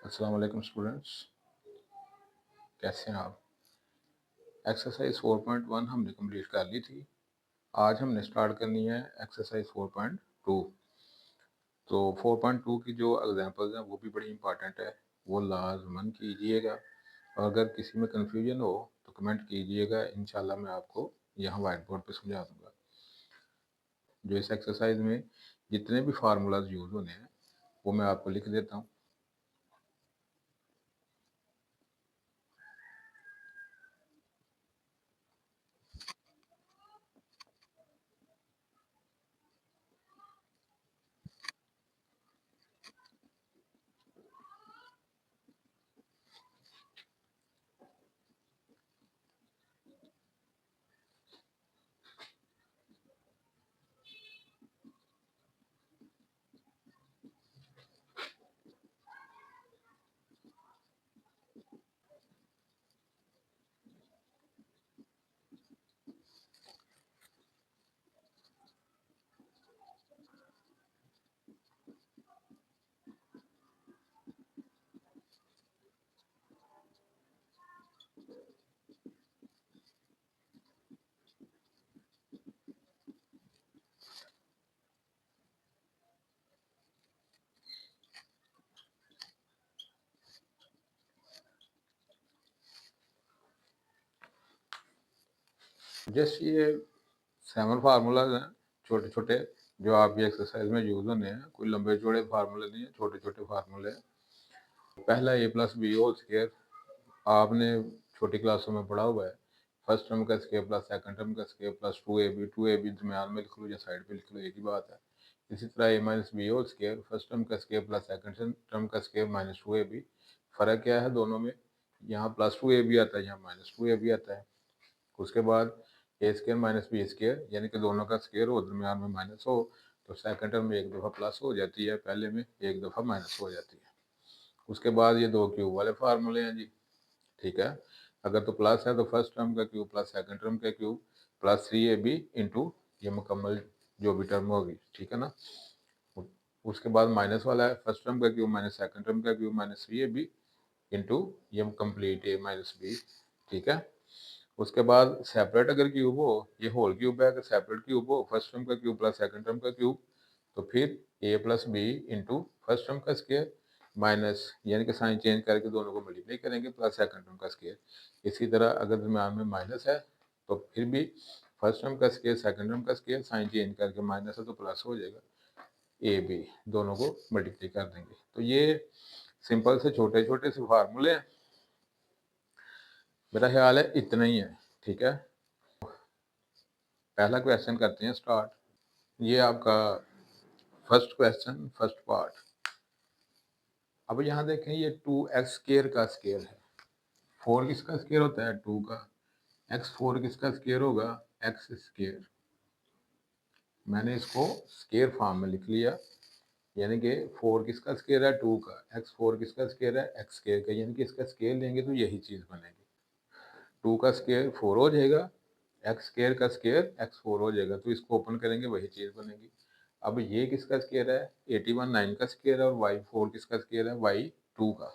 अस्सलाम वालेकुम स्टूडेंट्स, कैसे हैं आप। एक्सरसाइज 4.1 हमने कंप्लीट कर ली थी। आज हमने स्टार्ट करनी है एक्सरसाइज 4.2। तो 4.2 की जो एग्जांपल्स हैं वो भी बड़ी इंपॉर्टेंट है, वो लाजमन कीजिएगा। और अगर किसी में कन्फ्यूजन हो तो कमेंट कीजिएगा, इंशाल्लाह मैं आपको यहाँ वाइट बोर्ड पर समझा दूँगा। जो इस एक्सरसाइज में जितने भी फार्मूलाज यूज़ होने हैं वो मैं आपको लिख देता हूँ। जस्ट ये 7 फार्मूलाज हैं छोटे छोटे, जो आपकी एक्सरसाइज में यूज होने हैं। कोई लंबे चौड़े फार्मूले नहीं है, छोटे छोटे फार्मूले हैं। पहला ए प्लस बी होल स्क्वायर आपने छोटी क्लासों में पढ़ा हुआ है। फर्स्ट टर्म का स्क्वायर प्लस सेकंड टर्म का स्क्वायर प्लस 2ab दरम्यान में लिख लो या साइड पे लिख लो, एक ही बात है। इसी तरह A minus B whole square first term का स्क्वायर प्लस सेकंड टर्म का स्क्वायर माइनस 2ab। फर्क क्या है दोनों में, यहाँ प्लस 2ab आता है, यहाँ माइनस 2ab आता है। उसके बाद ए स्क्र माइनस बी स्क्र, यानी कि दोनों का स्क्र हो, दरमियान में माइनस हो, तो सेकंड टर्म में एक दफ़ा प्लस हो जाती है, पहले में एक दफ़ा माइनस हो जाती है। उसके बाद ये दो क्यूब वाले फार्मूले हैं जी, ठीक है। अगर तो प्लस है तो फर्स्ट टर्म का क्यूब प्लस सेकंड टर्म का क्यूब प्लस 3ab इंटू ये मुकम्मल जो भी टर्म होगी, ठीक है ना। उसके बाद माइनस वाला है, फर्स्ट टर्म का क्यूब माइनस सेकंड टर्म का क्यूब माइनस 3ab इंटू ये कंप्लीट ए माइनस बी, ठीक है। उसके बाद सेपरेट अगर क्यूब हो, ये होल क्यूब है, अगर सेपरेट क्यूब हो फर्स्ट टर्म का क्यूब प्लस सेकंड टर्म का क्यूब, तो फिर a plus b into first term का स्क्वायर माइनस, यानी कि साइन चेंज करके दोनों को मल्टीप्लाई करेंगे, प्लस सेकंड टर्म का स्क्वायर। इसी तरह अगर दरम्यान में माइनस है तो फिर भी फर्स्ट टर्म का स्क्वायर सेकंड टर्म का स्क्वायर, साइन चेंज करके माइनस है तो प्लस हो जाएगा, ए बी दोनों को मल्टीप्लाई कर देंगे। तो ये सिंपल से छोटे छोटे से फार्मूले हैं, मेरा ख्याल है इतना ही है, ठीक है। पहला क्वेश्चन करते हैं स्टार्ट। ये आपका फर्स्ट क्वेश्चन फर्स्ट पार्ट। अब यहाँ देखें, ये 2x स्क्वायर का स्क्वायर है। 4 किसका स्क्वायर होता है, 2 का। x4 किसका स्क्वायर होगा, x स्क्वायर। मैंने इसको स्क्वायर फॉर्म में लिख लिया, यानी कि 4 किसका स्क्वायर है, 2 का। x4 किसका स्क्वायर है, x स्क्वायर का, यानी कि इसका स्क्वायर लेंगे तो यही चीज़ बनेगी। 2 का स्क्वायर 4 हो जाएगा, एक्स स्क्वायर का स्क्वायर x4 हो जाएगा, तो इसको ओपन करेंगे वही चीज़ बनेगी। अब ये किसका स्क्वायर है, 81 9 का स्क्वायर है, और y4 किसका स्क्वायर है, y2 का।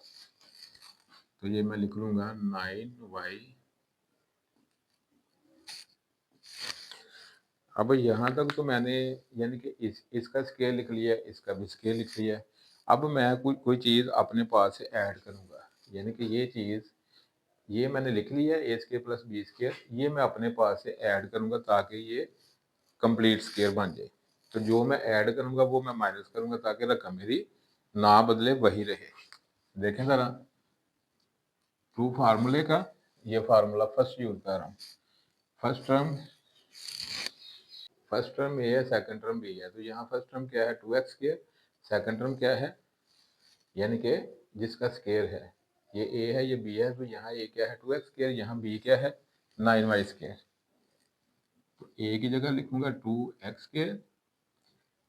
तो ये मैं लिख लूँगा 9y। अब यहाँ तक तो मैंने यानी कि इसका स्क्वायर लिख लिया, इसका भी स्क्वायर लिख लिया। अब मैं कोई चीज़ अपने पास से ऐड करूँगा, यानी कि ये चीज़ ये मैंने लिख लिया ए स्क्वायर प्लस बी स्क्वायर, ये मैं अपने पास से ऐड करूँगा ताकि ये कंप्लीट स्क्वायर बन जाए। तो जो मैं ऐड करूँगा वो मैं माइनस करूँगा ताकि रकम मेरी ना बदले, वही रहे। देखें ज़रा, टू फार्मूले का ये फार्मूला फर्स्ट यूज कर रहा हूँ। फर्स्ट टर्म ए है, सेकंड टर्म बी है, तो यहाँ फर्स्ट टर्म क्या है, 2x स्क्वायर। सेकंड टर्म क्या है, यानी कि जिसका स्क्वायर है, ये ए है ये बी है, तो यहाँ ए क्या है, 2x स्क्वायर, यहाँ बी क्या है, 9y स्क्वायर। तो ए की जगह लिखूंगा 2x स्क्वायर,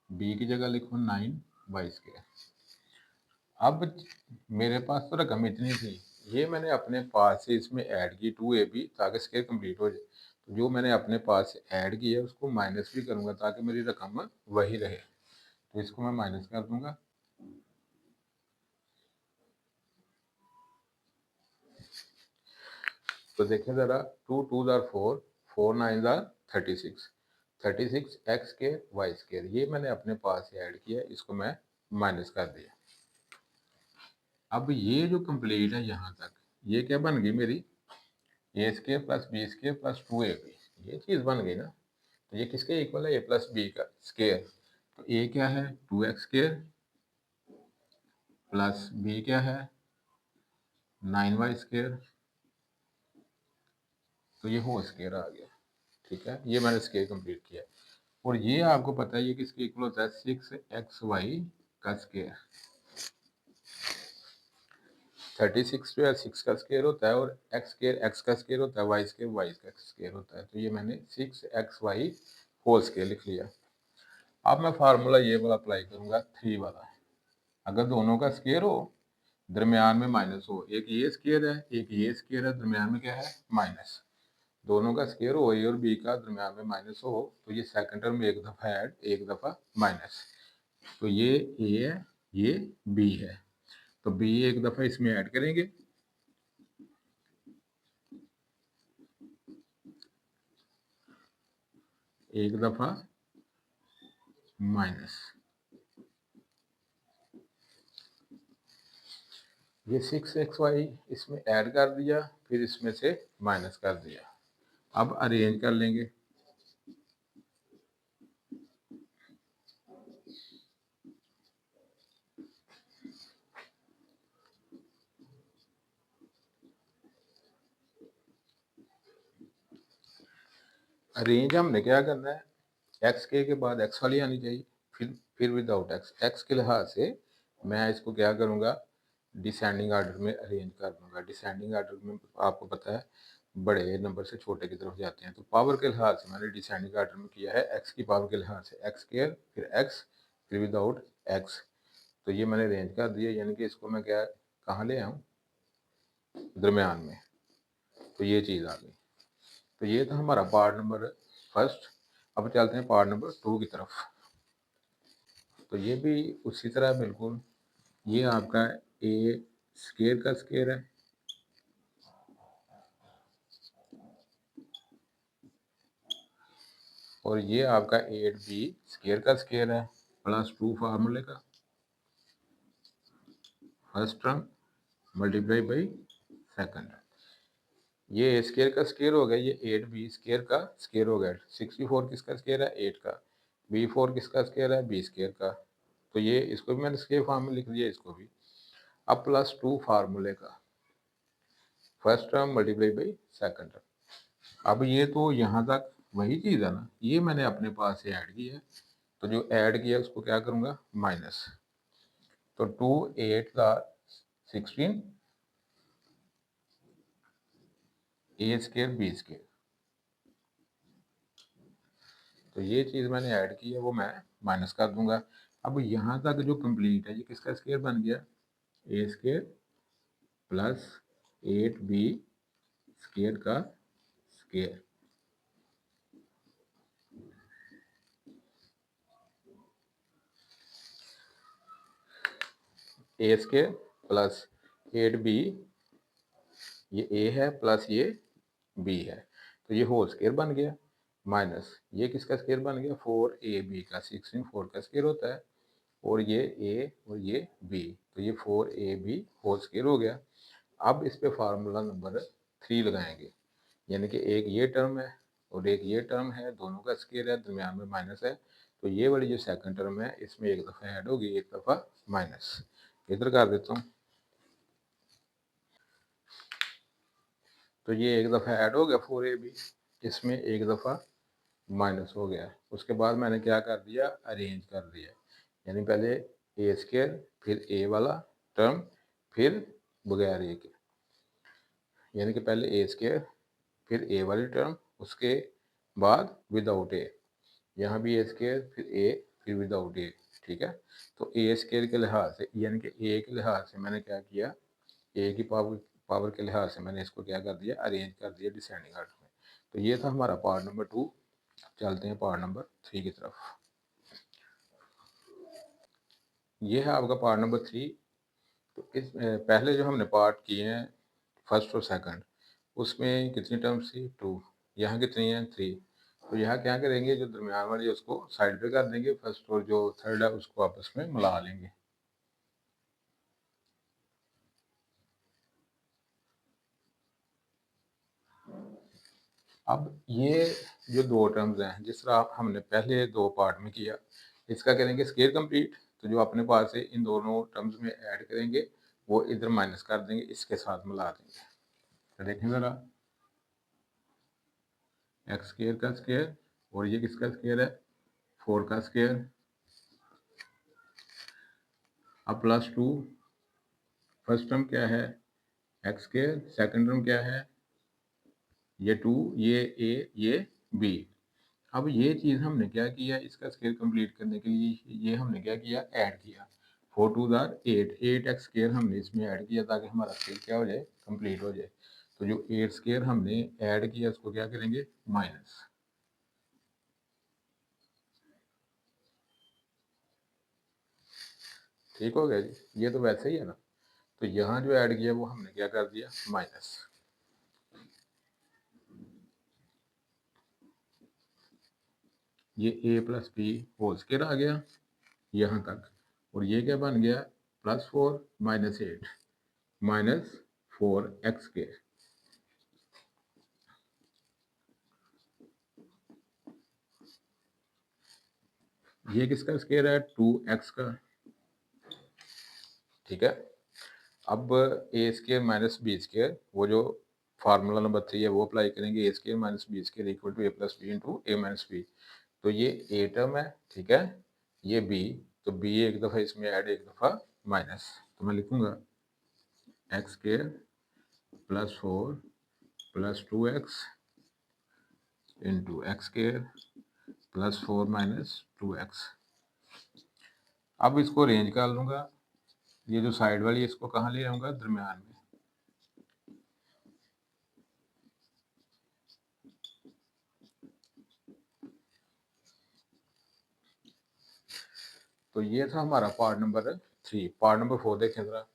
बी की जगह लिखूँ 9y स्क्वायर। अब मेरे पास तो रकम इतनी थी, ये मैंने अपने पास से इसमें ऐड की 2ab ताकि स्क्वायर कंप्लीट हो जाए। तो जो मैंने अपने पास से ऐड किया उसको माइनस भी करूँगा ताकि मेरी रकम वही रहे। तो इसको मैं माइनस कर दूंगा, तो देखें ज़रा, 2 2 are 4, 4 9 are 36, 36 X square Y square, ये मैंने अपने पास से ऐड किया, इसको मैं माइनस कर दिया। अब ये जो कंप्लीट है यहाँ तक, ये क्या बन गई मेरी, a square plus b square plus 2ab, ये चीज़ बन गई ना। तो ये किसके इक्वल है, ए प्लस बी का स्क्वायर। तो ए क्या है 2x स्क्वायर प्लस बी क्या है 9y स्क्वायर, तो ये होल स्क्वायर आ गया। ठीक है, ये मैंने स्क्वायर कंप्लीट किया। और ये आपको पता है ये किसके इक्वल होता है, 6xy का स्क्वायर। 36 जो है 6 का स्क्वायर होता है, और एक्स स्क्वायर एक्स का स्क्वायर होता है, वाई स्क्वायर वाई का स्क्वायर होता है। तो ये मैंने 6xy होल स्क्वायर लिख लिया। अब मैं फार्मूला ये वाला अप्लाई करूंगा 3 वाला। अगर दोनों का स्क्वायर हो, दरमियान में माइनस हो, एक ये स्क्वायर है एक ये स्क्वायर है, दरमियान में क्या है माइनस, दोनों का स्क्वायर हो, ए और बी का दरमियान में माइनस हो, तो ये सेकंड टर्म में एक दफ़ा ऐड एक दफ़ा माइनस। तो ये ए है ये बी है, तो बी एक दफ़ा इसमें ऐड करेंगे, एक दफ़ा माइनस। ये 6xy इसमें ऐड कर दिया, फिर इसमें से माइनस कर दिया। अब अरेंज कर लेंगे। अरेंज हमने क्या करना है, एक्स के बाद एक्स वाली आनी चाहिए, फिर विदाउट एक्स। एक्स के लिहाज से मैं इसको क्या करूँगा, डिसेंडिंग आर्डर में अरेंज कर दूंगा। डिसेंडिंग आर्डर में आपको पता है बड़े नंबर से छोटे की तरफ जाते हैं, तो पावर के लिहाज से मैंने डिसेंडिंग आर्डर में किया है। एक्स की पावर के लिहाज से एक्स स्क्वायर, फिर एक्स, फिर विदाउट एक्स। तो ये मैंने अरेंज कर दिया, यानी कि इसको मैं क्या कहाँ ले आऊँ, दरमियान में। तो ये चीज़ आ गई। तो ये था हमारा पार्ट नंबर फर्स्ट। अब चलते हैं पार्ट नंबर 2 की तरफ। तो ये भी उसी तरह बिल्कुल, ये आपका ए स्क्वायर का स्क्वायर है, और ये आपका 8b स्क्वायर का स्क्वायर है, प्लस 2 फार्मूले का first term multiply by second. ये ए स्क्वायर का स्क्वायर हो गया, ये 8b स्क्वायर का स्क्वायर हो गया। 64 किसका स्क्वायर है 8 का, b4 किसका स्क्वायर है b स्क्वायर का। तो ये इसको भी मैंने स्क्वायर फॉर्म में लिख दिया, इसको भी। अब प्लस 2 फार्मूले का first term multiply by second term. अब ये तो यहाँ तक वही चीज़ है ना, ये मैंने अपने पास से ऐड किया है, तो जो ऐड किया उसको क्या करूँगा माइनस। तो 2 8 का 16 ए स्क्वायर बी स्क्वायर, तो ये चीज़ मैंने ऐड की है वो मैं माइनस कर दूंगा। अब यहाँ तक जो कंप्लीट है ये किसका स्क्वायर बन गया, ए स्क्वायर प्लस 8b स्क्वायर का स्क्वायर, ए स्क्वायर प्लस 8b, ये ए है प्लस ये बी है, तो ये होल स्क्वायर बन गया, माइनस ये किसका स्क्वायर बन गया 4ab का, 16 4 का स्क्वायर होता है, और ये ए और ये बी, तो ये 4ab होल स्क्वायर हो गया। अब इस पे फार्मूला नंबर 3 लगाएंगे, यानी कि एक ये टर्म है और एक ये टर्म है, दोनों का स्क्वायर है, दरमियान में माइनस है, तो ये वाली जो सेकंड टर्म है इसमें एक दफ़ा ऐड होगी एक दफ़ा माइनस। इधर कर देता हूँ, तो ये एक दफ़ा ऐड हो गया 4ab, इसमें एक दफ़ा माइनस हो गया। उसके बाद मैंने क्या कर दिया अरेंज कर दिया, यानी पहले ए स्क्वायर फिर ए वाला टर्म फिर बगैर ए के, यानी कि पहले ए स्क्वायर फिर ए वाली टर्म, उसके बाद विदाउट ए, यहाँ भी ए स्क्वायर फिर ए फिर विदाउट ए। ठीक है, तो ए स्क्वायर के लिहाज से यानी कि ए के लिहाज से मैंने क्या किया, ए की पावर के लिहाज से मैंने इसको क्या कर दिया अरेंज कर दिया डिसेंडिंग आर्डर में। तो ये था हमारा पार्ट नंबर 2। चलते हैं पार्ट नंबर 3 की तरफ। ये है आपका पार्ट नंबर 3। तो इस पहले जो हमने पार्ट किए हैं फर्स्ट और सेकंड, उसमें कितनी टर्म्स थी 2, यहाँ कितनी है 3। तो यहाँ क्या करेंगे, जो दरमियान वाली है उसको साइड पे कर देंगे, फर्स्ट और जो थर्ड है उसको आपस में मिला लेंगे। अब ये जो दो टर्म्स हैं, जिस तरह हमने पहले दो पार्ट में किया, इसका करेंगे स्केयर कंप्लीट। तो जो अपने पास है इन दोनों टर्म्स में ऐड करेंगे, वो इधर माइनस कर देंगे, इसके साथ मिला देंगे। तो देखें ज़रा, एक्स स्केयर का स्केयर और ये किसका स्केयर है 4 का स्केयर। अब प्लस 2, फर्स्ट टर्म क्या है एक्स स्केयर, सेकंड टर्म क्या है ये 2, ये ए ये बी। अब ये चीज़ हमने क्या किया, इसका स्केयर कंप्लीट करने के लिए ये हमने क्या किया, ऐड किया। 4 2 जार 8, 8 एक्स स्केयर हमने इसमें ऐड किया ताकि हमारा स्केयर क्या हो जाए, कंप्लीट हो जाए। तो जो 8 स्केयर हमने ऐड किया उसको क्या करेंगे, माइनस। ठीक हो गया जी, ये तो वैसे ही है ना। तो यहाँ जो ऐड किया वो हमने क्या कर दिया, माइनस। ये ए प्लस बी होल स्केयर आ गया यहाँ तक, और ये क्या बन गया, +4 -8 -4 एक्स स्केयर। ये किसका स्केयर है 2x का। ठीक है, अब a square minus b square, वो जो फार्मूला नंबर 3 है वो अप्लाई करेंगे, a square minus b square equal to a plus b into a minus b. तो ये ए टर्म है, ठीक है, ये बी, तो बी एक दफ़ा इसमें ऐड, एक दफ़ा माइनस। तो मैं लिखूंगा x square +4 +2x into x square +4 -2x। अब इसको रेंज कर लूँगा, ये जो साइड वाली है इसको कहाँ ले आऊँगा, दरमियान में। तो ये था हमारा पार्ट नंबर 3। पार्ट नंबर 4 देखें ज़रा।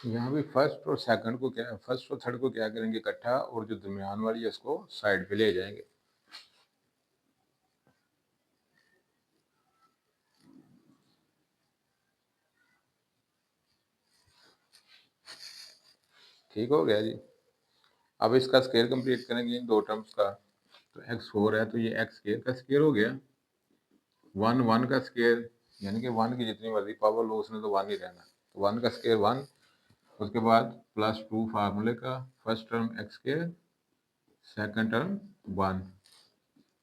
यहाँ भी फर्स्ट और सेकंड को क्या, फर्स्ट और थर्ड को क्या करेंगे इकट्ठा, और जो दरमियान वाली है उसको साइड पे ले जाएंगे। ठीक हो गया जी। अब इसका स्केयर कंप्लीट करेंगे इन दो टर्म्स का। तो x4 है तो ये एक्स स्केयर का स्केयर हो गया, 1 1 का स्केयर, यानी कि 1 की जितनी मर्जी पावर लो उसने तो 1 ही रहना। तो 1 का स्केयर 1, उसके बाद +2 फार्मूले का, first term x square, second term 1।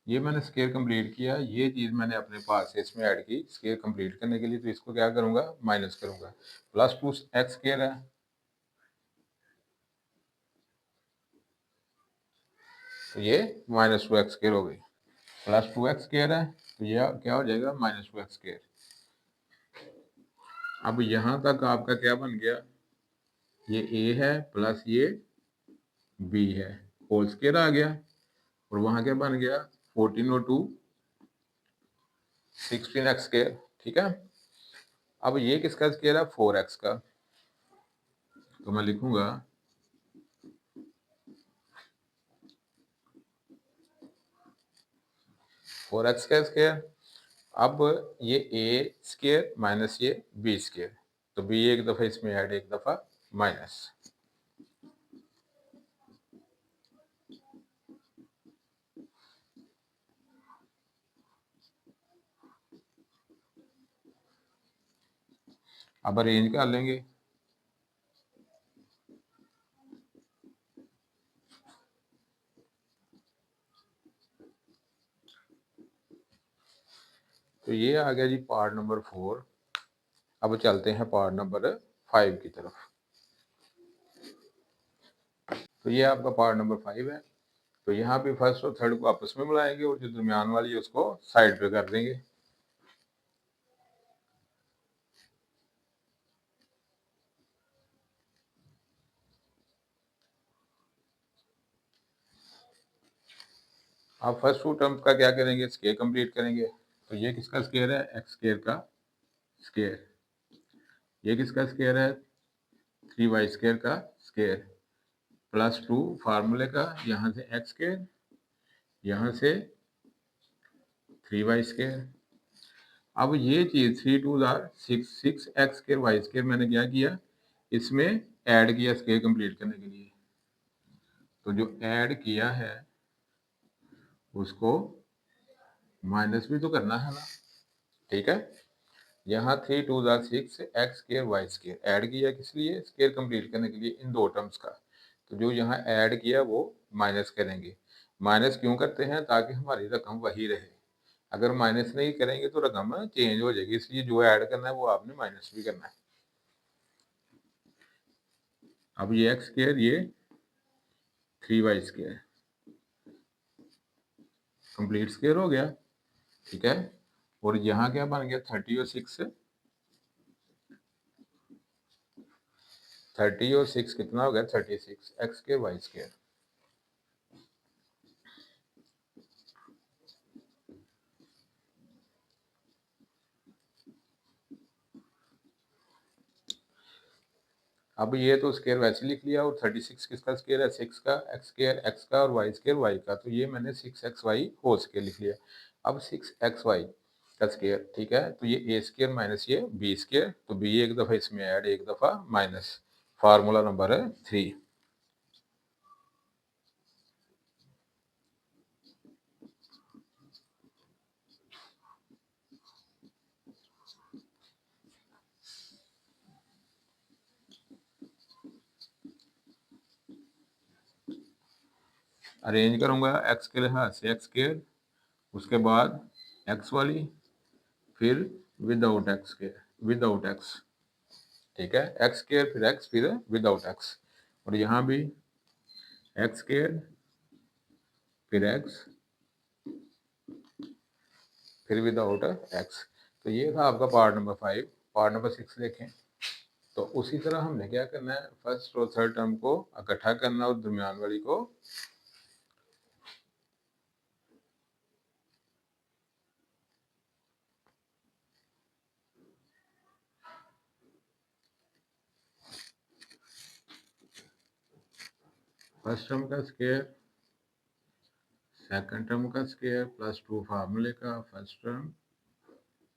ये मैंने स्केयर कंप्लीट किया, ये चीज़ मैंने अपने पास से इसमें ऐड की स्केयर कंप्लीट करने के लिए। तो इसको क्या करूँगा, माइनस करूँगा। +2 एक्स स्केयर है, तो ये -2 एक्स स्केयर हो गई। +2 एक्स स्केयर है तो ये क्या हो जाएगा, -2 एक्स स्केयर। अब यहाँ तक आपका क्या बन गया, ये ए है प्लस ये बी है, होल स्केयर आ गया, और वहाँ क्या बन गया 14 और 2 16 एक्स स्केयर। ठीक है, अब ये किसका स्केयर है 4x का। तो मैं लिखूंगा 4x का स्केयर। अब ये ए स्केयर माइनस ये बी स्केयर, तो बी एक दफ़ा इसमें ऐड, एक दफ़ा माइनस। अब अरेंज कर लेंगे। तो ये आ गया जी पार्ट नंबर 4। अब चलते हैं पार्ट नंबर 5 की तरफ। तो ये आपका पार्ट नंबर 5 है। तो यहाँ पे फर्स्ट और थर्ड को आपस में मिलाएंगे, और जो दरमियान वाली है उसको साइड पे कर देंगे। आप फर्स्ट टू टर्म्स का क्या करेंगे, स्केयर कंप्लीट करेंगे। तो ये किसका स्केयर है, एक्स स्केयर का स्केयर। ये किसका स्केयर है, 3y स्केयर का स्केयर, +2 फार्मूले का, यहाँ से एक्स स्क्वायर, यहाँ से 3y²। अब ये चीज़ 3 2 6 6x² y² मैंने क्या किया, इसमें ऐड किया स्क्वायर कंप्लीट करने के लिए। तो जो ऐड किया है उसको माइनस भी तो करना है ना, ठीक है। यहाँ 3 2 6 x² y² ऐड किया, किस लिए, स्क्वायर कंप्लीट करने के लिए इन दो टर्म्स का। तो जो यहाँ ऐड किया वो माइनस करेंगे। माइनस क्यों करते हैं, ताकि हमारी रकम वही रहे। अगर माइनस नहीं करेंगे तो रकम चेंज हो जाएगी, इसलिए जो ऐड करना है वो आपने माइनस भी करना है। अब ये x², ये 3y² कंप्लीट स्क्वायर हो गया, ठीक है। और यहाँ क्या बन गया, 30 और 6 30 और 6 कितना हो गया, 36 x² y²। अब ये तो स्क्वायर वैसे लिख लिया, और 36 किसका स्क्वायर है, 6 का, x² x का और y² y का। तो ये मैंने 6xy होल स्क्वायर लिख लिया। अब 6xy का स्क्वायर, ठीक है। तो ये a² माइनस ये b², तो b एक दफ़ा इसमें ऐड, एक दफ़ा माइनस। फार्मूला नंबर है 3। अरेंज करूँगा x के लिहाज से x², उसके बाद x वाली, फिर विदाउट x के, विदाउट x, ठीक है। x² फिर x फिर विदाउट x, और यहाँ भी x² फिर x फिर विदाउट x। तो ये था आपका पार्ट नंबर 5। पार्ट नंबर 6 देखें। तो उसी तरह हमने क्या करना है, फर्स्ट और थर्ड टर्म को इकट्ठा करना और दरमियान वाली को फर्स्ट टर्म का स्क्वायर, सेकंड टर्म का स्क्वायर, +2 फार्मूले का first term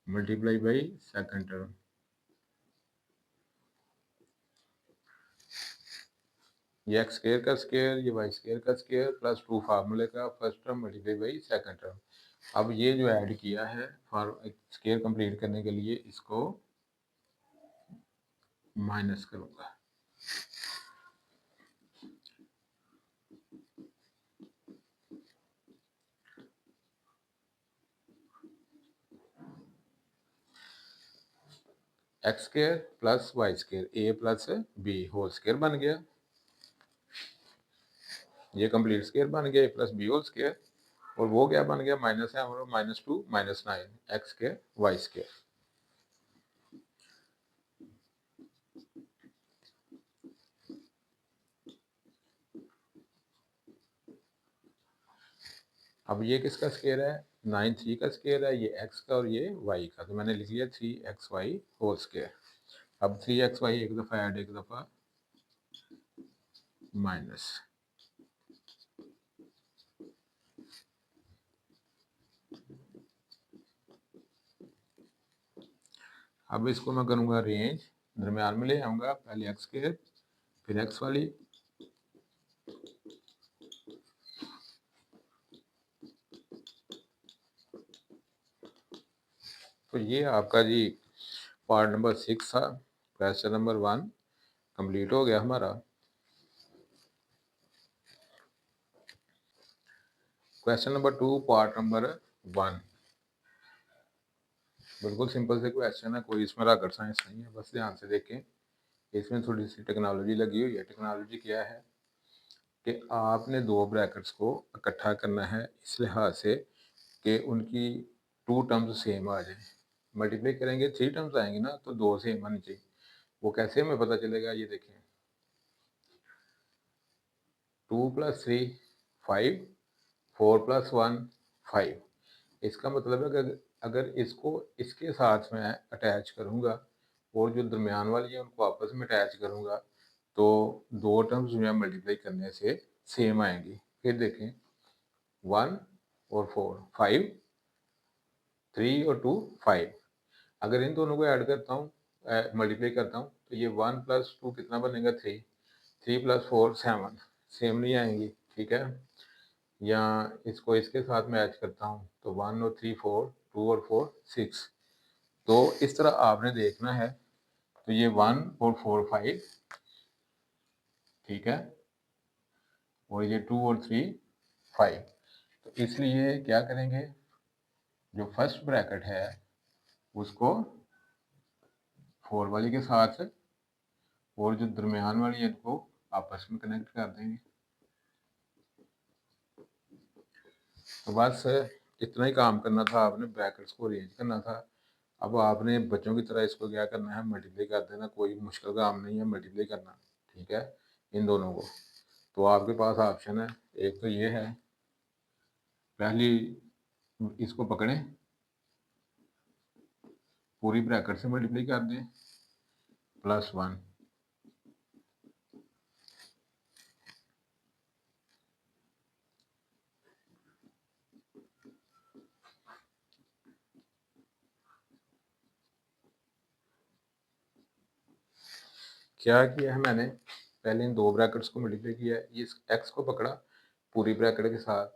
multiply by second term. ये x² का स्क्वायर, ये y² का स्क्वायर, +2 फार्मूले का first term multiply by second term. अब ये जो ऐड किया है स्क्वायर कंप्लीट करने के लिए, इसको माइनस करूंगा। x² plus y² a plus b whole square बन गया। ये कंप्लीट स्क्वायर बन गया, a plus b whole square. और वो क्या बन गया, माइनस है हमारा, -2 -9 x² y²। अब ये किसका स्क्वायर है, 9 3 का स्क्वायर है, ये x का और ये y का। तो मैंने लिख लिया 3xy होल स्क्वायर। अब 3xy एक दफ़ा ऐड, एक दफ़ा माइनस। अब इसको मैं करूँगा रेंज, दरमियान में ले आऊँगा। पहले x² फिर x वाली, तो ये आपका जी पार्ट नंबर 6 था। क्वेश्चन नंबर 1 कंप्लीट हो गया हमारा। क्वेश्चन नंबर 2 पार्ट नंबर 1 बिल्कुल सिंपल से क्वेश्चन है, कोई इसमें रॉकेट साइंस नहीं है, बस ध्यान से देखें। इसमें थोड़ी सी टेक्नोलॉजी लगी हुई है। टेक्नोलॉजी क्या है कि आपने दो ब्रैकेट्स को इकट्ठा करना है, इस लिहाज से कि उनकी 2 टर्म्स सेम आ जाए। मल्टीप्लाई करेंगे 3 टर्म्स आएंगे ना, तो 2 सेम आनी चाहिए। वो कैसे हमें पता चलेगा, ये देखें। 2 + 3 5, 4 + 1 5। इसका मतलब है कि अगर इसको इसके साथ में अटैच करूँगा और जो दरमियान वाली है उनको आपस में अटैच करूँगा, तो दो टर्म्स जो है मल्टीप्लाई करने से सेम आएंगी। फिर देखें 1 और 4, 5, 3 और 2, 5। अगर इन दोनों को ऐड करता हूँ, मल्टीप्लाई करता हूँ, तो ये 1 + 2 कितना बनेगा 3, 3 + 4 7, सेम नहीं आएंगी, ठीक है। या इसको इसके साथ मैच करता हूँ तो 1 और 3 4, 2 और 4 6। तो इस तरह आपने देखना है। तो ये 1 और 4 5, ठीक है, और ये 2 और 3 5। तो इसलिए क्या करेंगे, जो फर्स्ट ब्रैकेट है उसको 4 वाली के साथ और जो दरमियान वाली है इनको आपस में कनेक्ट कर देंगे। तो बस इतना ही काम करना था, आपने ब्रैकेट्स को अरेंज करना था। अब आपने बच्चों की तरह इसको क्या करना है, मल्टीप्लाई कर देना। कोई मुश्किल काम नहीं है मल्टीप्लाई करना, ठीक है, इन दोनों को। तो आपके पास ऑप्शन है, एक तो ये है, पहली इसको पकड़ें, पूरी ब्रैकेट से मल्टीप्लाई कर दें, +1। क्या किया है मैंने, पहले इन दो ब्रैकेट्स को मल्टीप्लाई किया है, ये x को पकड़ा पूरी ब्रैकेट के साथ,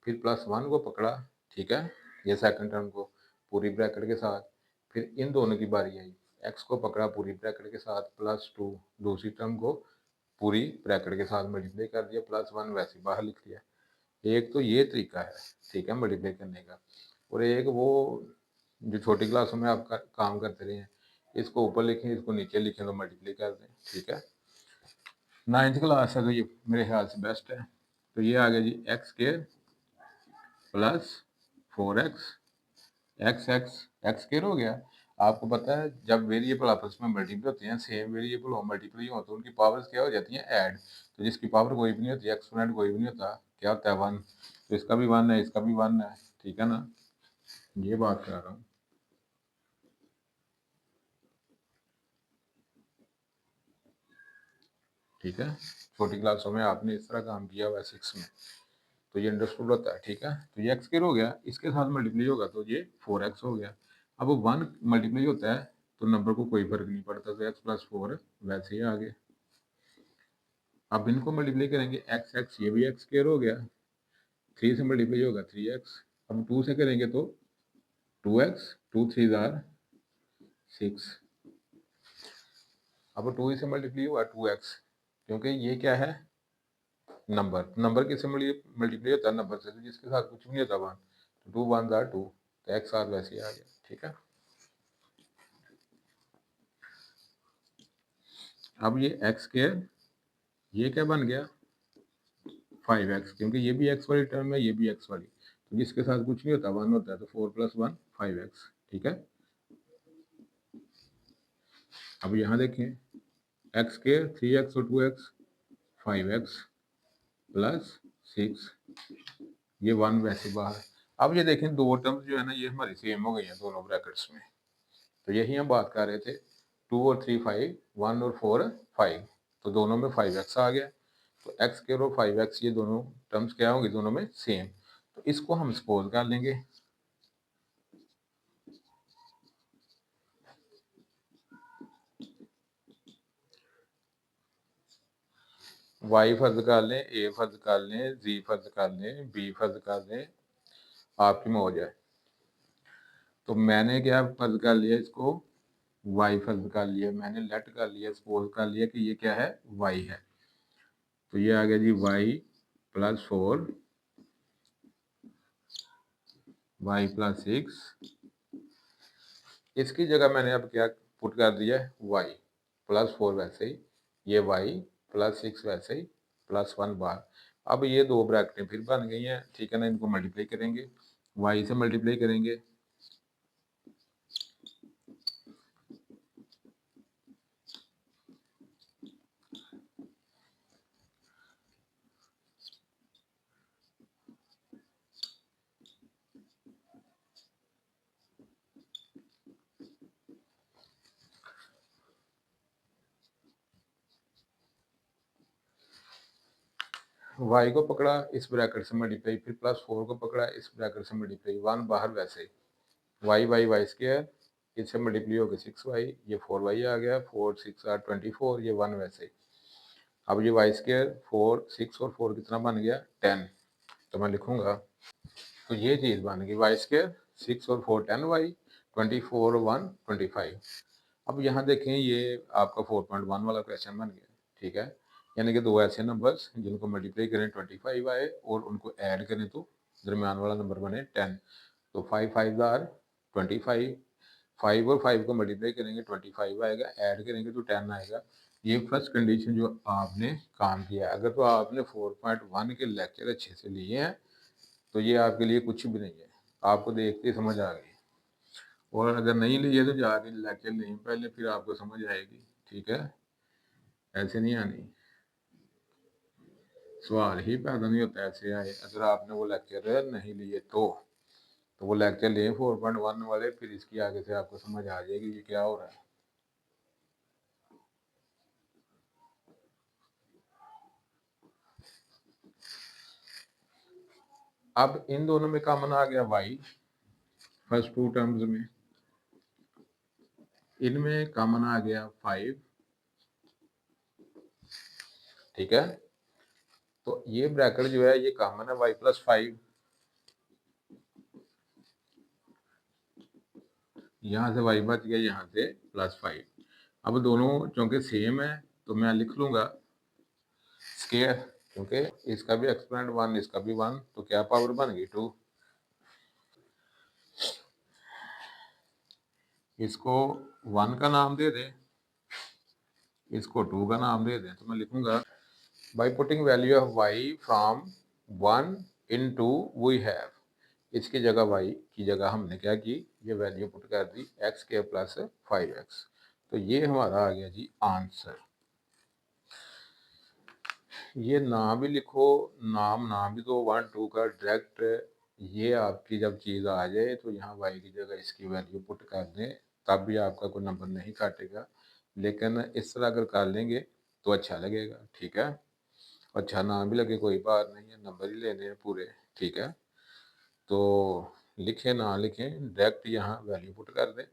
फिर +1 को पकड़ा, ठीक है, ये सेकंड टर्म को पूरी ब्रैकेट के साथ। फिर इन दोनों की बारी आई, x को पकड़ा पूरी ब्रैकेट के साथ, +2 दूसरी टर्म को पूरी ब्रैकेट के साथ मल्टीप्लाई कर दिया, +1 वैसे बाहर लिख लिया। एक तो ये तरीका है, ठीक है, मल्टीप्लाई करने का। और एक वो जो छोटी क्लासों में आप काम करते रहे हैं, इसको ऊपर लिखें, इसको नीचे लिखें, तो मल्टीप्लाई कर दें, ठीक है। 9th क्लास है तो ये मेरे ख्याल से बेस्ट है। तो ये आ गया जी x² + 4x, x² हो गया। आपको पता है जब वेरिएबल आपस में मल्टीप्लाई होते हैं, सेम वेरिएबल हो मल्टीप्लाई हो, तो उनकी पावर्स क्या हो जाती हैं, ऐड। तो जिसकी पावर कोई भी नहीं होती, एक्सपोनेंट कोई भी नहीं होता, क्या होता है 1। तो इसका भी 1 है, इसका भी 1 है, ठीक है ना, ये बात कर रहा हूँ। ठीक है, छोटी क्लासों में आपने इस तरह काम किया हुआ है 6 में, तो ये अंडरस्टूड होता है, ठीक है। तो ये x² हो गया, इसके साथ मल्टीप्लाई होगा तो ये 4x हो गया। अब 1 मल्टीप्लाई होता है तो नंबर को कोई फर्क नहीं पड़ता, तो x + 4 वैसे ही आ गया। अब इनको मल्टीप्लाई करेंगे, x ये भी x² हो गया, 3 से मल्टीप्लाई होगा 3x। अब 2 से करेंगे तो 2x, 2 3 जार 6। अब 2 से मल्टीप्लाई हुआ 2x, क्योंकि ये क्या है, नंबर किससे मल्टीप्लाई होता है, नंबर से, तो जिसके साथ कुछ भी नहीं होता 1, तो 2 1 जार 2, तो x साथ वैसे ही आ गया, ठीक है। अब ये x², ये क्या बन गया 5x, क्योंकि ये भी x वाली टर्म है, ये भी x वाली, तो जिसके साथ कुछ नहीं होता 1 होता है, तो 4 + 1 5x, ठीक है। अब यहाँ देखें, x² 3x और 2x 5x + 6, ये 1 वैसे बाहर। अब ये देखें दो टर्म्स जो है ना, ये हमारी सेम हो गई हैं दोनों ब्रैकेट्स में। तो यही हम बात कर रहे थे, 2 और 3 5, 1 और 4 5, तो दोनों में 5x आ गया। तो x² और 5x ये दोनों टर्म्स क्या होंगी, दोनों में सेम। तो इसको हम सपोज कर लेंगे, y फर्ज कर लें, a फर्ज कर लें, z फर्ज कर लें, b फर्ज कर लें, आपकी मौज है। तो मैंने क्या फर्ज कर लिया, इसको y फर्ज कर लिया, मैंने लेट कर लिया, सपोज कर लिया कि ये क्या है, y है। तो ये आ गया जी y + 4, y + 6, इसकी जगह मैंने अब क्या पुट कर दिया है, y + 4 वैसे ही, ये y + 6 वैसे ही, +1 बार। अब ये दो ब्रैकेटें फिर बन गई हैं, ठीक है ना, इनको मल्टीप्लाई करेंगे, y से मल्टीप्लाई करेंगे, वाई को पकड़ा, इस ब्रैकेट से मल्टीप्लाई, फिर +4 को पकड़ा, इस ब्रैकेट से मल्टीप्लाई, 1 बाहर वैसे ही, वाई स्क्वायर, इससे मल्टीप्लाई हो गया 6y, ये 4y आ गया, 4 6 8 24, ये 1 वैसे ही। अब ये वाई स्क्वायर 4 6 और 4 कितना बन गया 10, तो मैं लिखूंगा, तो ये चीज़ बन गई वाई स्क्वायर 6 और 4 10y, 24 और 1 25। अब यहाँ देखें ये आपका 4.1 वाला क्वेश्चन बन गया, ठीक है। यानी कि दो ऐसे नंबर्स जिनको मल्टीप्लाई करें 25 आए और उनको ऐड करें तो दरमियान वाला नंबर बने 10। तो 5 5 आर 25, 5 और 5 को मल्टीप्लाई करेंगे 25 आएगा, ऐड करेंगे तो 10 आएगा। ये फर्स्ट कंडीशन जो आपने काम किया। अगर तो आपने 4.1 के लेक्चर अच्छे से लिए हैं तो ये आपके लिए कुछ भी नहीं है, आपको देखते ही समझ आ गई। और अगर नहीं लिए तो जाके लेक्चर लें पहले, फिर आपको समझ आएगी, ठीक है। ऐसे नहीं आनी, सवाल ही पैदा नहीं होता ऐसे आए। अगर आपने वो लेक्चर नहीं लिए तो वो लेक्चर लें 4.1 वाले, फिर इसकी आगे से आपको समझ आ जाएगी ये क्या हो रहा है। अब इन दोनों में कॉमन आ गया y, फर्स्ट टू टर्म्स में, इनमें कॉमन आ गया 5, ठीक है। तो ये ब्रैकेट जो है ये कॉमन है y+5, यहाँ से y बच गया, यहाँ से +5। अब दोनों चूंकि सेम है तो मैं लिख लूंगा स्क्वायर, क्योंकि इसका भी एक्सपोनेंट 1 इसका भी 1, तो क्या पावर बन गई 2। इसको 1 का नाम दे दें, इसको 2 का नाम दे दें, तो मैं लिखूंगा by putting value of y from 1 into we have, इसकी जगह y की जगह हमने क्या की, ये वैल्यू पुट कर दी x² + 5x। तो ये हमारा आ गया जी आंसर। ये नाम भी लिखो, नाम भी दो 1 2 का डायरेक्ट। ये आपकी जब चीज़ आ जाए तो यहाँ y की जगह इसकी वैल्यू पुट कर दें, तब भी आपका कोई नंबर नहीं काटेगा। लेकिन इस तरह अगर कर लेंगे तो अच्छा लगेगा, ठीक है। अच्छा ना भी लगे कोई बात नहीं है, नंबर ही लेने हैं पूरे, ठीक है। तो लिखें ना लिखें, डायरेक्ट यहाँ वैल्यू पुट कर दें।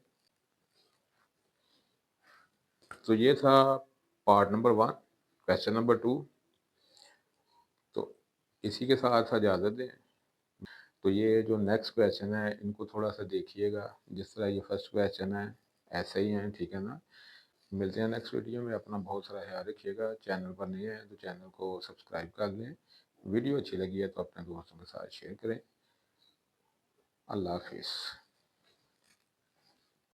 तो ये था पार्ट नंबर 1, क्वेश्चन नंबर 2। तो इसी के साथ इजाज़त दें। तो ये जो नेक्स्ट क्वेश्चन है इनको थोड़ा सा देखिएगा, जिस तरह ये फर्स्ट क्वेश्चन है ऐसे ही हैं, ठीक है ना। मिलते हैं नेक्स्ट वीडियो में, अपना बहुत सारा ख्याल रखिएगा। चैनल पर नए हैं तो चैनल को सब्सक्राइब कर लें, वीडियो अच्छी लगी है तो अपने दोस्तों के साथ शेयर करें। अल्लाह हाफिज़।